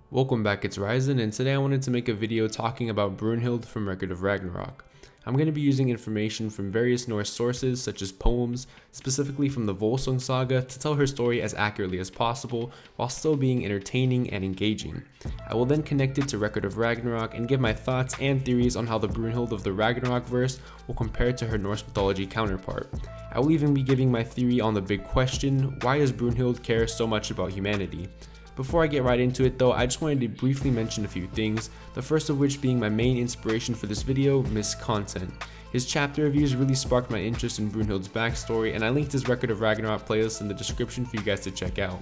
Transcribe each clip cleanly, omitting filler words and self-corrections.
Welcome back, it's Ryzen, and today I wanted to make a video talking about Brunhilde from Record of Ragnarok. I'm going to be using information from various Norse sources such as poems, specifically from the Volsung saga, to tell her story as accurately as possible while still being entertaining and engaging. I will then connect it to Record of Ragnarok and give my thoughts and theories on how the Brunhilde of the Ragnarok verse will compare to her Norse mythology counterpart. I will even be giving my theory on the big question, why does Brunhilde care so much about humanity? Before I get right into it though, I just wanted to briefly mention a few things, the first of which being my main inspiration for this video, Miss Content. His chapter reviews really sparked my interest in Brunhilde's backstory, and I linked his Record of Ragnarok playlist in the description for you guys to check out.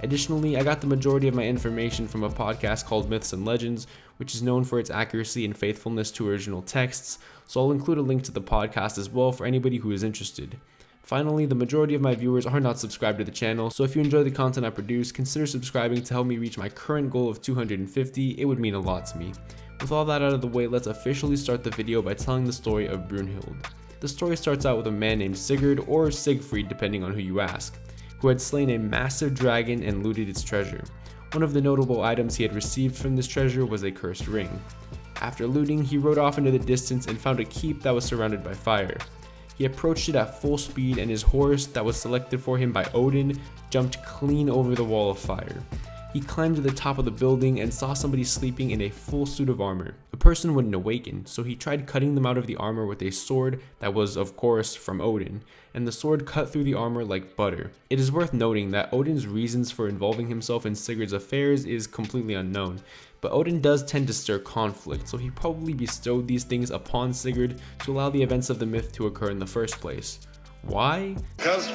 Additionally, I got the majority of my information from a podcast called Myths and Legends, which is known for its accuracy and faithfulness to original texts, so I'll include a link to the podcast as well for anybody who is interested. Finally, the majority of my viewers are not subscribed to the channel, so if you enjoy the content I produce, consider subscribing to help me reach my current goal of 250, it would mean a lot to me. With all that out of the way, let's officially start the video by telling the story of Brunhilde. The story starts out with a man named Sigurd, or Siegfried depending on who you ask, who had slain a massive dragon and looted its treasure. One of the notable items he had received from this treasure was a cursed ring. After looting, he rode off into the distance and found a keep that was surrounded by fire. He approached it at full speed, and his horse, that was selected for him by Odin, jumped clean over the wall of fire. He climbed to the top of the building and saw somebody sleeping in a full suit of armor. The person wouldn't awaken, so he tried cutting them out of the armor with a sword that was, of course, from Odin, and the sword cut through the armor like butter. It is worth noting that Odin's reasons for involving himself in Sigurd's affairs is completely unknown, but Odin does tend to stir conflict, so he probably bestowed these things upon Sigurd to allow the events of the myth to occur in the first place. Why? Because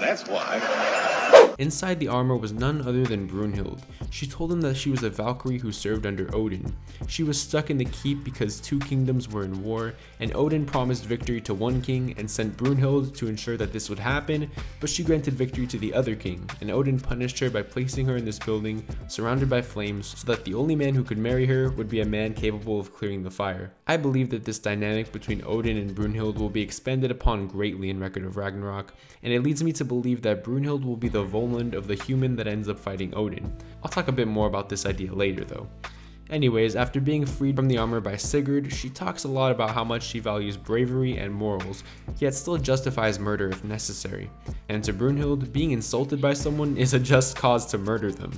that's why. Inside the armor was none other than Brunhilde. She told him that she was a Valkyrie who served under Odin. She was stuck in the keep because two kingdoms were in war, and Odin promised victory to one king and sent Brunhilde to ensure that this would happen, but she granted victory to the other king, and Odin punished her by placing her in this building surrounded by flames so that the only man who could marry her would be a man capable of clearing the fire. I believe that this dynamic between Odin and Brunhilde will be expanded upon greatly in Record of Ragnarok, and it leads me to believe that Brunhilde will be the Volund of the human that ends up fighting Odin. I'll talk a bit more about this idea later though. Anyways, after being freed from the armor by Sigurd, she talks a lot about how much she values bravery and morals, yet still justifies murder if necessary. And to Brunhilde, being insulted by someone is a just cause to murder them.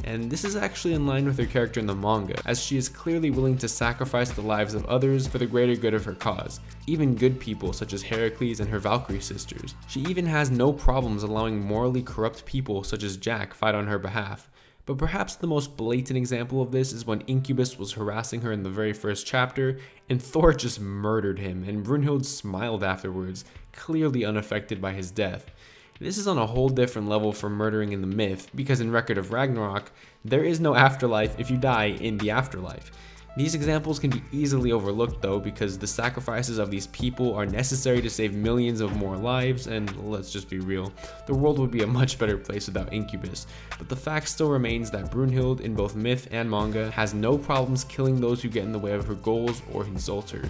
And this is actually in line with her character in the manga, as she is clearly willing to sacrifice the lives of others for the greater good of her cause, even good people such as Heracles and her Valkyrie sisters. She even has no problems allowing morally corrupt people such as Jack fight on her behalf. But perhaps the most blatant example of this is when Incubus was harassing her in the very first chapter, and Thor just murdered him, and Brunhilde smiled afterwards, clearly unaffected by his death. This is on a whole different level from murdering in the myth, because in Record of Ragnarok, there is no afterlife if you die in the afterlife. These examples can be easily overlooked though, because the sacrifices of these people are necessary to save millions of more lives, and let's just be real, the world would be a much better place without Incubus. But the fact still remains that Brunhilde in both myth and manga has no problems killing those who get in the way of her goals or insult her.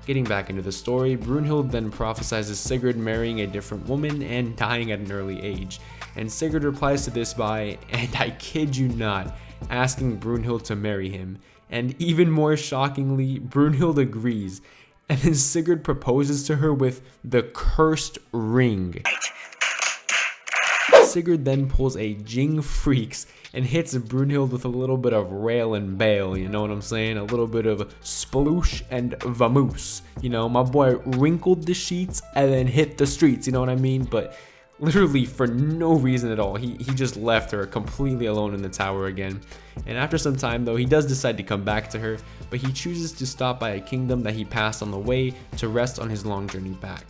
Getting back into the story, Brunhilde then prophesizes Sigurd marrying a different woman and dying at an early age, and Sigurd replies to this by, and I kid you not, asking Brunhilde to marry him. And even more shockingly, Brunhilde agrees, and then Sigurd proposes to her with the cursed ring. Sigurd then pulls a Jing Freaks and hits Brunhilde with a little bit of rail and bale, you know what I'm saying? A little bit of sploosh and vamoose. You know, my boy wrinkled the sheets and then hit the streets, you know what I mean? But literally for no reason at all, he just left her completely alone in the tower again. And after some time though, he does decide to come back to her, but he chooses to stop by a kingdom that he passed on the way to rest on his long journey back.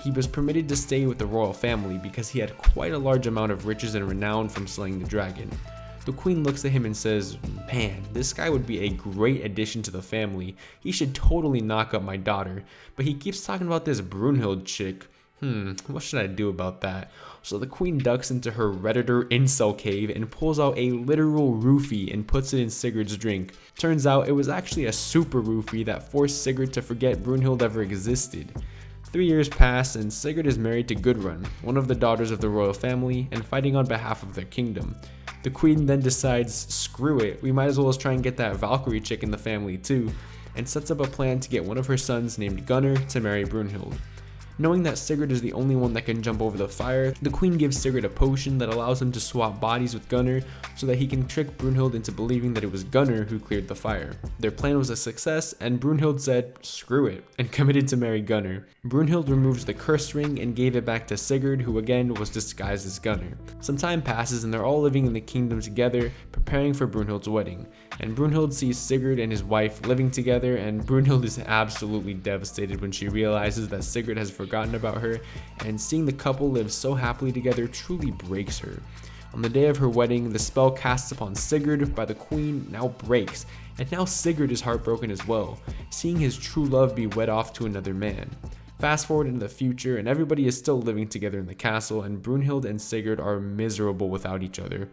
He was permitted to stay with the royal family because he had quite a large amount of riches and renown from slaying the dragon. The queen looks at him and says, man, this guy would be a great addition to the family. He should totally knock up my daughter. But he keeps talking about this Brunhilde chick. What should I do about that? So the queen ducks into her Redditor incel cave and pulls out a literal roofie and puts it in Sigurd's drink. Turns out it was actually a super roofie that forced Sigurd to forget Brunhilde ever existed. 3 years pass and Sigurd is married to Gudrun, one of the daughters of the royal family, and fighting on behalf of their kingdom. The queen then decides, screw it, we might as well try and get that Valkyrie chick in the family too, and sets up a plan to get one of her sons named Gunnar to marry Brunhilde. Knowing that Sigurd is the only one that can jump over the fire, the queen gives Sigurd a potion that allows him to swap bodies with Gunnar so that he can trick Brunhilde into believing that it was Gunnar who cleared the fire. Their plan was a success, and Brunhilde said, screw it, and committed to marry Gunnar. Brunhilde removes the curse ring and gave it back to Sigurd, who again was disguised as Gunnar. Some time passes and they're all living in the kingdom together, preparing for Brunhilde's wedding. And Brunhilde sees Sigurd and his wife living together, and Brunhilde is absolutely devastated when she realizes that Sigurd has forgotten about her, and seeing the couple live so happily together truly breaks her. On the day of her wedding, the spell cast upon Sigurd by the queen now breaks, and now Sigurd is heartbroken as well, seeing his true love be wed off to another man. Fast forward into the future, and everybody is still living together in the castle, and Brunhilde and Sigurd are miserable without each other.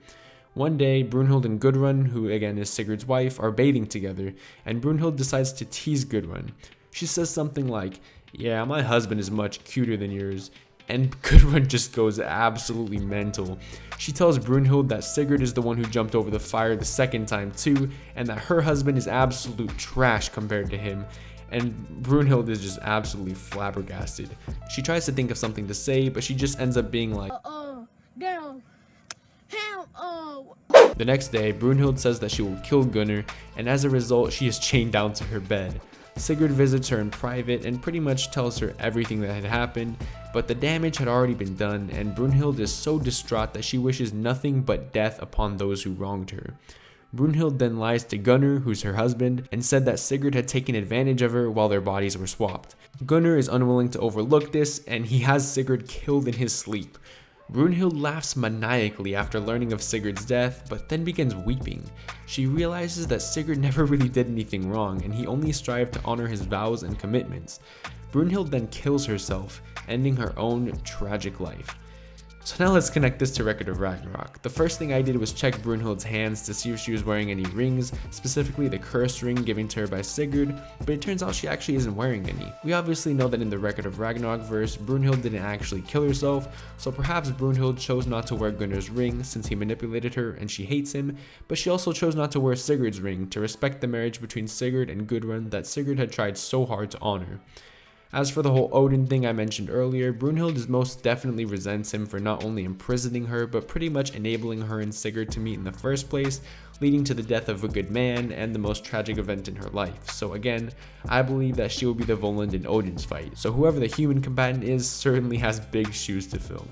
One day, Brunhilde and Gudrun, who again is Sigurd's wife, are bathing together, and Brunhilde decides to tease Gudrun. She says something like, yeah, my husband is much cuter than yours, and Gudrun just goes absolutely mental. She tells Brunhilde that Sigurd is the one who jumped over the fire the second time too, and that her husband is absolute trash compared to him. And Brunhilde is just absolutely flabbergasted. She tries to think of something to say, but she just ends up being like, down. Help, The next day, Brunhilde says that she will kill Gunnar, and as a result, she is chained down to her bed. Sigurd visits her in private and pretty much tells her everything that had happened, but the damage had already been done, and Brunhilde is so distraught that she wishes nothing but death upon those who wronged her. Brunhilde then lies to Gunnar, who's her husband, and said that Sigurd had taken advantage of her while their bodies were swapped. Gunnar is unwilling to overlook this, and he has Sigurd killed in his sleep. Brunhilde laughs maniacally after learning of Sigurd's death, but then begins weeping. She realizes that Sigurd never really did anything wrong, and he only strived to honor his vows and commitments. Brunhilde then kills herself, ending her own tragic life. So now let's connect this to Record of Ragnarok. The first thing I did was check Brunhilde's hands to see if she was wearing any rings, specifically the curse ring given to her by Sigurd, but it turns out she actually isn't wearing any. We obviously know that in the Record of Ragnarok verse, Brunhilde didn't actually kill herself, so perhaps Brunhilde chose not to wear Gunnar's ring since he manipulated her and she hates him, but she also chose not to wear Sigurd's ring to respect the marriage between Sigurd and Gudrun that Sigurd had tried so hard to honor. As for the whole Odin thing I mentioned earlier, Brunhilde most definitely resents him for not only imprisoning her, but pretty much enabling her and Sigurd to meet in the first place, leading to the death of a good man and the most tragic event in her life. So again, I believe that she will be the Volund in Odin's fight, so whoever the human combatant is certainly has big shoes to fill.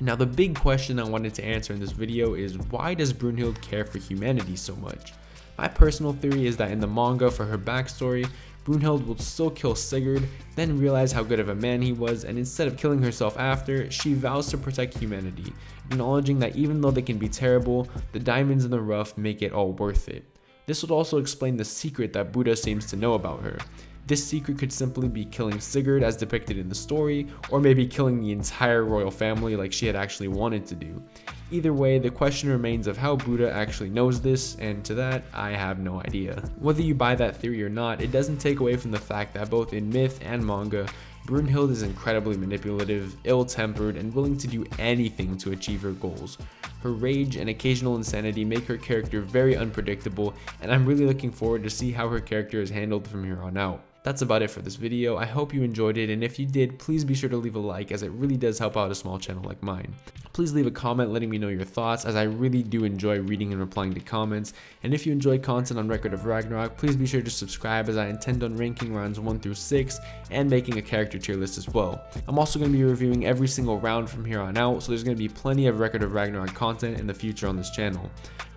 Now the big question I wanted to answer in this video is, why does Brunhilde care for humanity so much? My personal theory is that in the manga, for her backstory, Brunhilde will still kill Sigurd, then realize how good of a man he was, and instead of killing herself after, she vows to protect humanity, acknowledging that even though they can be terrible, the diamonds in the rough make it all worth it. This would also explain the secret that Buddha seems to know about her. This secret could simply be killing Sigurd as depicted in the story, or maybe killing the entire royal family like she had actually wanted to do. Either way, the question remains of how Buddha actually knows this, and to that, I have no idea. Whether you buy that theory or not, it doesn't take away from the fact that both in myth and manga, Brunhilde is incredibly manipulative, ill-tempered, and willing to do anything to achieve her goals. Her rage and occasional insanity make her character very unpredictable, and I'm really looking forward to see how her character is handled from here on out. That's about it for this video. I hope you enjoyed it, and if you did, please be sure to leave a like, as it really does help out a small channel like mine. Please leave a comment letting me know your thoughts, as I really do enjoy reading and replying to comments, and if you enjoy content on Record of Ragnarok, please be sure to subscribe, as I intend on ranking rounds 1 through 6 and making a character tier list as well. I'm also going to be reviewing every single round from here on out, so there's going to be plenty of Record of Ragnarok content in the future on this channel.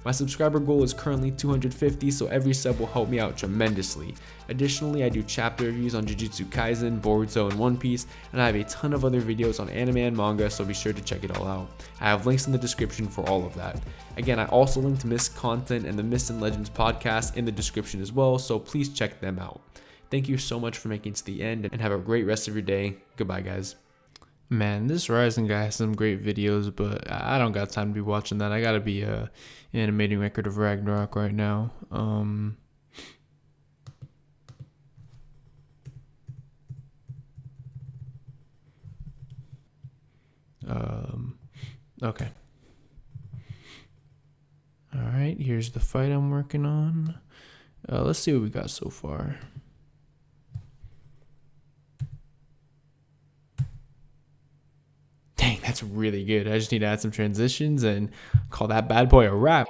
My subscriber goal is currently 250, so every sub will help me out tremendously. Additionally, I do chapter reviews on Jujutsu Kaisen, Boruto, and One Piece, and I have a ton of other videos on anime and manga, so be sure to check it all out. I have links in the description for all of that. Again, I also link to Myths Content and the Myths and Legends podcast in the description as well, so please check them out. Thank you so much for making it to the end, and have a great rest of your day. Goodbye, guys. Man, this Ryzen guy has some great videos, but I don't got time to be watching that. I gotta be animating Record of Ragnarok right now. Okay. All right, here's the fight I'm working on. Let's see what we got so far. Dang, that's really good. I just need to add some transitions and call that bad boy a wrap.